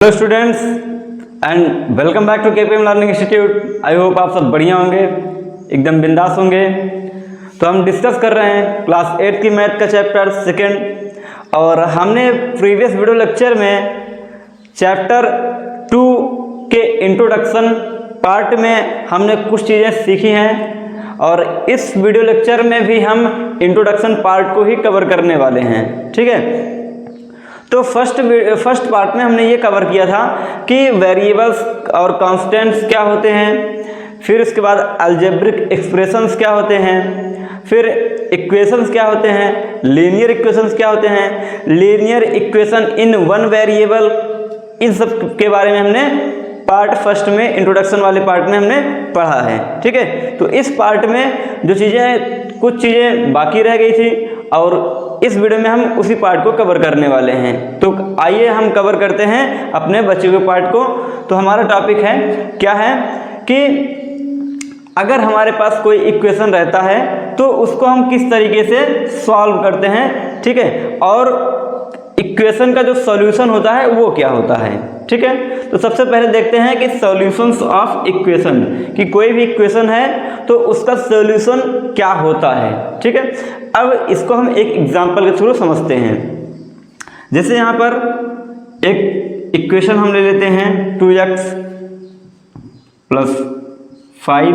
Hello students and welcome back to KPM learning institute. I hope आप सब बढ़िया होंगे, एकदम बिंदास होंगे। तो हम डिस्कस कर रहे हैं क्लास 8 की मैथ का चैप्टर सेकंड, और हमने प्रीवियस वीडियो लेक्चर में चैप्टर 2 के इंट्रोडक्शन पार्ट में हमने कुछ चीज़ें सीखी हैं, और इस वीडियो लेक्चर में भी हम इंट्रोडक्शन पार्ट को ही कवर करने वाले हैं। ठीक है, तो फर्स्ट पार्ट में हमने ये कवर किया था कि वेरिएबल्स और कांस्टेंट्स क्या होते हैं, फिर उसके बाद अलजेब्रिक एक्सप्रेशंस क्या होते हैं, फिर इक्वेशंस क्या होते हैं, लीनियर इक्वेशंस क्या होते हैं, linear equation in one variable, इन सब के बारे में हमने पार्ट फर्स्ट में इंट्रोडक्शन वाले पार्ट में हमने पढ़ा है। ठीक है, तो इस पार्ट में जो कुछ चीज़ें बाकी रह गई थी, और इस वीडियो में हम उसी पार्ट को कवर करने वाले हैं। तो आइए हम कवर करते हैं अपने बचे हुए पार्ट को। तो हमारा टॉपिक है क्या है कि अगर हमारे पास कोई इक्वेशन रहता है तो उसको हम किस तरीके से सॉल्व करते हैं। ठीक है, और इक्वेशन का जो सॉल्यूशन होता है वो क्या होता है। ठीक है, तो सबसे पहले देखते हैं कि सॉल्यूशंस ऑफ इक्वेशन, कि कोई भी इक्वेशन है तो उसका सॉल्यूशन क्या होता है। ठीक है, अब इसको हम एक एग्जांपल के थ्रू समझते हैं। जैसे यहाँ पर एक इक्वेशन हम ले लेते हैं 2x + 5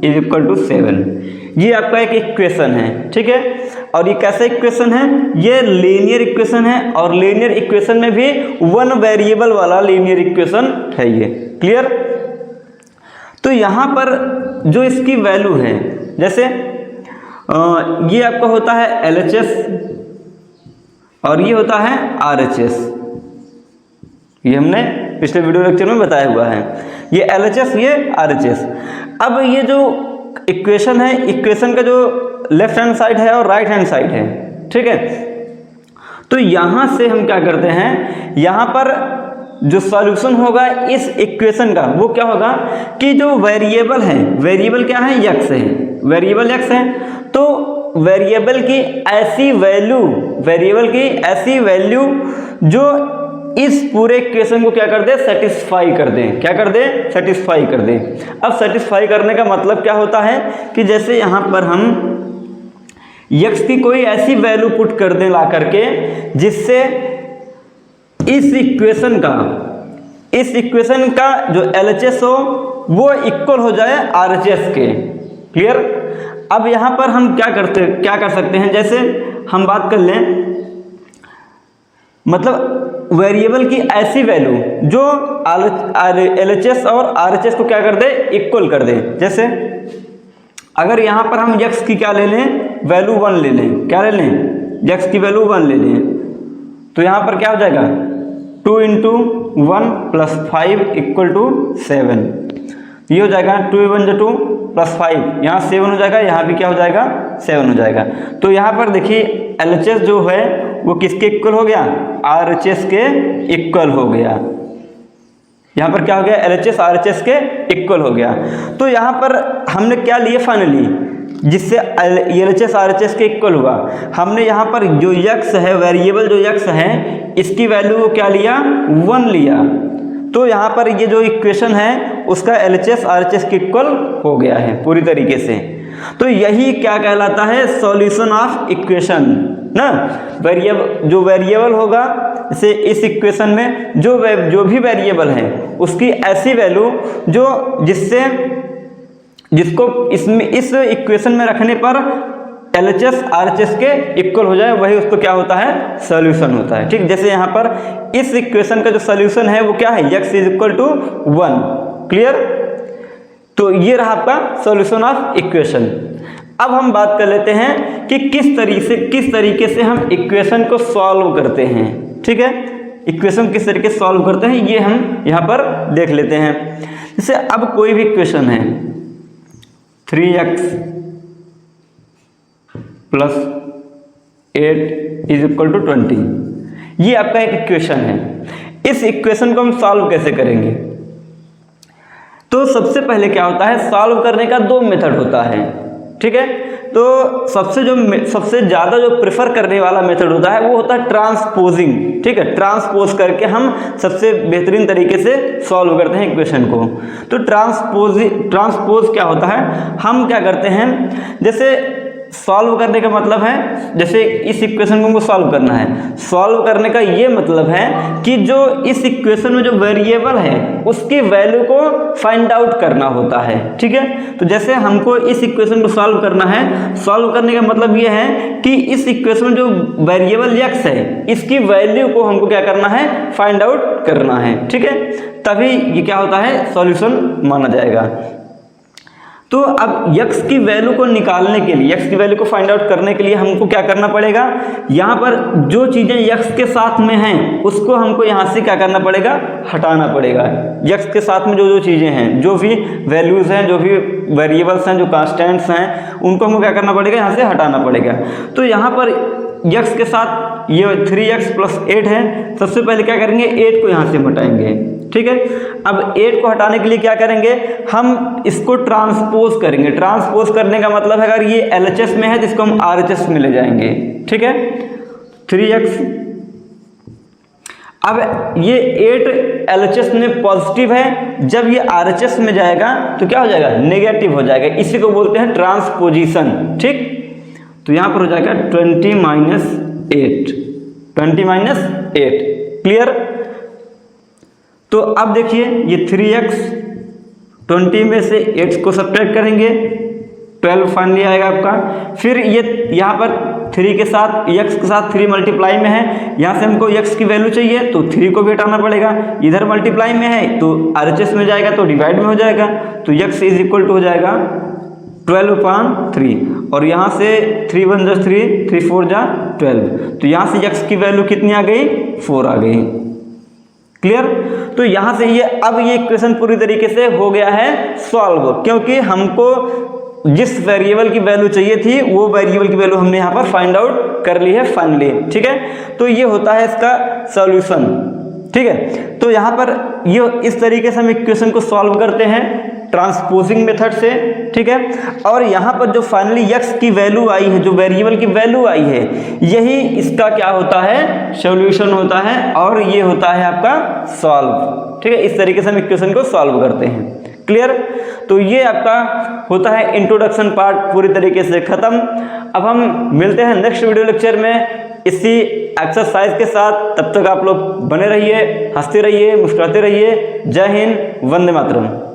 = 7। ये आपका एक इक्वेशन है। ठीक है, और ये कैसा इक्वेशन है, ये लीनियर इक्वेशन है, और लीनियर इक्वेशन में भी वन वेरिएबल वाला लीनियर इक्वेशन है ये। क्लियर। तो यहाँ पर जो इसकी वैल्यू है, जैसे ये आपका होता है LHS और ये होता है RHS। ये हमने पिछले वीडियो लेक्चर में बताया हुआ है, ये LHS ये RHS। अब ये जो इक्वेशन है, इक्वेशन का जो लेफ्ट हैंड साइड है और राइट हैंड साइड है। ठीक है, तो यहाँ से हम क्या करते हैं, यहाँ पर जो सॉल्यूशन होगा इस इक्वेशन का वो क्या होगा कि जो वेरिएबल है, वेरिएबल क्या है, x है, वेरिएबल x है, तो वेरिएबल की ऐसी वैल्यू जो इस पूरे इक्वेशन को क्या कर दे, सेटिस्फाई कर दे। क्या कर दे, सेटिस्फाई कर दे। अब सेटिस्फाई करने का मतलब क्या होता है कि जैसे यहाँ पर हम x की कोई ऐसी वैल्यू पुट कर दें ला करके जिससे इस इक्वेशन का जो LHS हो वो इक्वल हो जाए RHS के। क्लियर। अब यहाँ पर हम क्या कर सकते हैं, जैसे हम बात कर लें, मतलब वेरिएबल की ऐसी वैल्यू जो LHS और RHS को क्या कर दे, इक्वल कर दे। जैसे अगर यहाँ पर हम x की क्या ले लें, वैल्यू 1 ले लें, क्या ले लें, x की वैल्यू 1 ले लें, तो यहाँ पर क्या हो जाएगा, 2 × 1 + 5 = 7। ये हो जाएगा 2 × 1 = 2 + 5, यहाँ 7 हो जाएगा, यहाँ भी क्या हो जाएगा, 7 हो जाएगा। तो यहाँ पर देखिए LHS जो है वो किसके इक्वल हो गया, RHS के इक्वल हो गया। यहाँ पर क्या हो गया, LHS RHS के इक्वल हो गया। तो यहाँ पर हमने क्या लिया फाइनली, जिससे LHS RHS के इक्वल हुआ, हमने यहाँ पर जो x है, वेरिएबल जो x है, इसकी वैल्यू क्या लिया, 1 लिया। तो यहाँ पर ये जो इक्वेशन है उसका LHS RHS के इक्वल हो गया है पूरी तरीके से। तो यही क्या कहलाता है, सॉल्यूशन ऑफ इक्वेशन ना। जो वेरिएबल होगा, जैसे इस इक्वेशन में जो भी वेरिएबल है उसकी ऐसी वैल्यू जिसको इस इक्वेशन में रखने पर LHS RHS के इक्वल हो जाए, वही उसको क्या होता है, सॉल्यूशन होता है। ठीक, जैसे यहाँ पर इस इक्वेशन का जो सॉल्यूशन है वो क्या है, x = 1। क्लियर। तो ये रहा आपका सॉल्यूशन ऑफ इक्वेशन। अब हम बात कर लेते हैं कि किस तरीके से हम इक्वेशन को सॉल्व करते हैं। ठीक है, इक्वेशन किस तरीके से सॉल्व करते हैं ये हम यहाँ पर देख लेते हैं। जैसे अब कोई भी इक्वेशन है 3x + 8 = 20, ये आपका एक इक्वेशन है। इस इक्वेशन को हम सॉल्व कैसे करेंगे, तो सबसे पहले क्या होता है, सॉल्व करने का 2 मेथड होता है। ठीक है, तो सबसे ज़्यादा जो प्रेफर करने वाला मेथड होता है वो होता है ट्रांसपोजिंग, ठीक है। ट्रांसपोज करके हम सबसे बेहतरीन तरीके से सॉल्व करते हैं इक्वेशन को। तो ट्रांसपोज क्या होता है, हम क्या करते हैं, जैसे सॉल्व करने का मतलब है, जैसे इस इक्वेशन को हमको सॉल्व करना है, सॉल्व करने का ये मतलब है कि जो इस इक्वेशन में जो वेरिएबल है उसकी वैल्यू को फाइंड आउट करना होता है, ठीक है। तो जैसे हमको इस इक्वेशन को सॉल्व करना है, सॉल्व करने का मतलब ये है कि इस इक्वेशन में जो वेरिएबल x है इसकी वैल्यू को हमको क्या करना है, फाइंड आउट करना है, ठीक है। तभी ये क्या होता है, सॉल्यूशन माना जाएगा। तो अब x की वैल्यू को निकालने के लिए, x की वैल्यू को फाइंड आउट करने के लिए हमको क्या करना पड़ेगा, यहाँ पर जो चीज़ें x के साथ में हैं उसको हमको यहाँ से क्या करना पड़ेगा, हटाना पड़ेगा। x के साथ में जो जो चीज़ें हैं, जो भी वैल्यूज़ हैं, जो भी वेरिएबल्स हैं, जो कांस्टेंट्स हैं, उनको हमको क्या करना पड़ेगा, यहाँ से हटाना पड़ेगा। तो यहाँ पर x के साथ ये 3x + 8 है, सबसे पहले क्या करेंगे, 8 को यहाँ से हटाएंगे, ठीक है। अब 8 को हटाने के लिए क्या करेंगे, हम इसको ट्रांसपोज करेंगे। ट्रांसपोज करने का मतलब है अगर ये LHS में है तो इसको हम RHS में ले जाएंगे, ठीक है। 3x, अब ये 8 LHS में पॉजिटिव है, जब ये RHS में जाएगा तो क्या हो जाएगा, नेगेटिव हो जाएगा। इसी को बोलते हैं ट्रांसपोजिशन, ठीक। तो यहाँ पर हो जाएगा 20 - 8, क्लियर। तो अब देखिए ये 3x, 20 में से 8 को सब्ट्रैक्ट करेंगे, 12 फाइनली आएगा आपका। फिर ये यहाँ पर 3 के साथ, x के साथ 3 मल्टीप्लाई में है, यहाँ से हमको x की वैल्यू चाहिए तो 3 को भी हटाना पड़ेगा। इधर मल्टीप्लाई में है तो RHS में जाएगा तो डिवाइड में हो जाएगा, तो x = हो जाएगा 12/3। और यहाँ से 3 × 1 = 3, 3 × 4 = 12। तो यहाँ से x की वैल्यू कितनी आ गई, 4 आ गई, क्लियर। तो यहाँ से ये अब ये इक्वेशन पूरी तरीके से हो गया है सॉल्व, क्योंकि हमको जिस वेरिएबल की वैल्यू चाहिए थी वो वेरिएबल की वैल्यू हमने यहाँ पर फाइंड आउट कर ली है फाइनली, ठीक है। तो ये होता है इसका सॉल्यूशन, ठीक है। तो यहाँ पर ये इस तरीके से हम इक्वेशन को सॉल्व करते हैं ट्रांसपोजिंग मेथड से, ठीक है। और यहाँ पर जो फाइनली x की वैल्यू आई है, जो वेरिएबल की वैल्यू आई है, यही इसका क्या होता है, सॉल्यूशन होता है, और ये होता है आपका सॉल्व, ठीक है। इस तरीके से हम इक्वेशन को सॉल्व करते हैं, क्लियर। तो ये आपका होता है इंट्रोडक्शन पार्ट पूरी तरीके से खत्म। अब हम मिलते हैं नेक्स्ट वीडियो लेक्चर में इसी एक्सरसाइज के साथ। तब तक आप लोग बने रहिए, हंसते रहिए, मुस्कुराते रहिए। जय हिंद, वंदे मातरम।